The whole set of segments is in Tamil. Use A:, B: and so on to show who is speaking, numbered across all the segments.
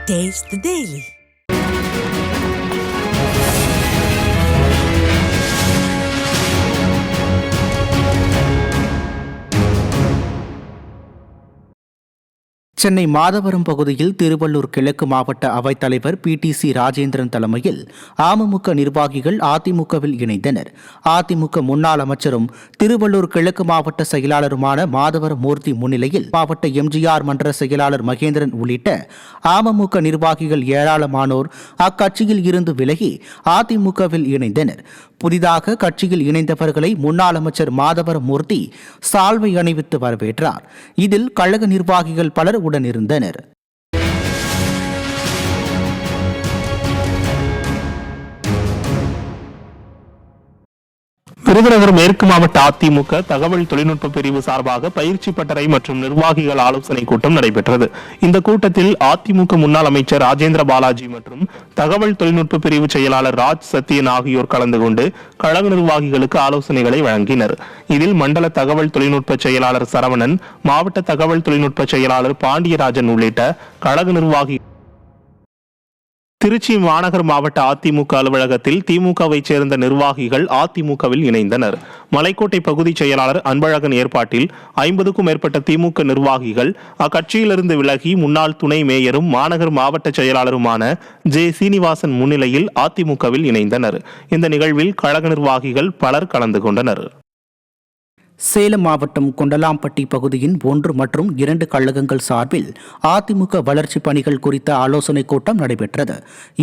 A: Taste the Daily.
B: Chennai Madhavaram பகுதியில் திருவள்ளூர் கிழக்கு மாவட்ட அவைத்தலைவர் PTC ராஜேந்திரன் தலைமையில் அமமுக நிர்வாகிகள் அதிமுகவில் இணைந்தனர். அதிமுக முன்னாள் அமைச்சரும் திருவள்ளூர் கிழக்கு மாவட்ட செயலாளருமான மாதவரம் மூர்த்தி முன்னிலையில் மாவட்ட MGR மன்ற செயலாளர் மகேந்திரன் உள்ளிட்ட அமமுக நிர்வாகிகள் ஏராளமானோர் அக்கட்சியில் இருந்து விலகி அதிமுகவில் இணைந்தனர். புதிதாக கட்சியில் இணைந்தவர்களை முன்னாள் அமைச்சர் மாதவரம் மூர்த்தி சால்வை அணிவித்து வரவேற்றார். இதில் கழக நிர்வாகிகள் பலர் உடனிருந்தனர்.
C: விருதுநகர் மேற்கு மாவட்ட அதிமுக தகவல் தொழில்நுட்ப பிரிவு சார்பாக பயிற்சி பட்டறை மற்றும் நிர்வாகிகள் ஆலோசனை கூட்டம் நடைபெற்றது. இந்த கூட்டத்தில் அதிமுக முன்னாள் அமைச்சர் ராஜேந்திர பாலாஜி மற்றும் தகவல் தொழில்நுட்ப பிரிவு செயலாளர் ராஜ் சத்யன் ஆகியோர் கலந்து கொண்டு கழக நிர்வாகிகளுக்கு ஆலோசனைகளை வழங்கினர். இதில் மண்டல தகவல் தொழில்நுட்ப செயலாளர் சரவணன், மாவட்ட தகவல் தொழில்நுட்ப செயலாளர் பாண்டியராஜன் உள்ளிட்ட கழக நிர்வாகிகள் திருச்சி மாநகர் மாவட்ட அதிமுக அலுவலகத்தில் திமுகவை சேர்ந்த நிர்வாகிகள் அதிமுகவில் இணைந்தனர். மலைக்கோட்டை பகுதி செயலாளர் அன்பழகன் ஏற்பாட்டில் 50க்கும் மேற்பட்ட திமுக நிர்வாகிகள் அக்கட்சியிலிருந்து விலகி முன்னாள் துணை மேயரும் மாநகர் மாவட்ட செயலாளருமான சீனிவாசன் முன்னிலையில் அதிமுகவில் இணைந்தனர். இந்த நிகழ்வில் கழக நிர்வாகிகள் பலர் கலந்து கொண்டனர்.
B: சேலம் மாவட்டம் கொண்டலாம்பட்டி பகுதியின் 1 மற்றும் 2 கழகங்கள் சார்பில் அதிமுக வளர்ச்சிப் பணிகள் குறித்த ஆலோசனைக் கூட்டம் நடைபெற்றது.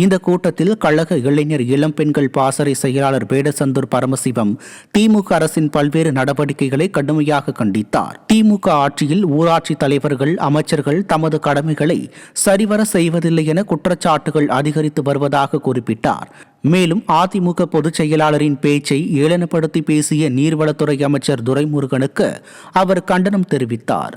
B: இந்த கூட்டத்தில் கழக இளைஞர் இளம்பெண்கள் பாசறை செயலாளர் வேடசந்தூர் பரமசிவம் திமுக அரசின் பல்வேறு நடவடிக்கைகளை கடுமையாக கண்டித்தார். திமுக ஆட்சியில் ஊராட்சி தலைவர்கள், அமைச்சர்கள் தமது கடமைகளை சரிவர செய்வதில்லை என குற்றச்சாட்டுகள் அதிகரித்து வருவதாக குறிப்பிட்டார். மேலும் அதிமுக பொதுச் செயலாளரின் பேச்சை ஏளனப்படுத்தி பேசிய நீர்வளத்துறை அமைச்சர் துரைமுருகனுக்கு அவர் கண்டனம் தெரிவித்தார்.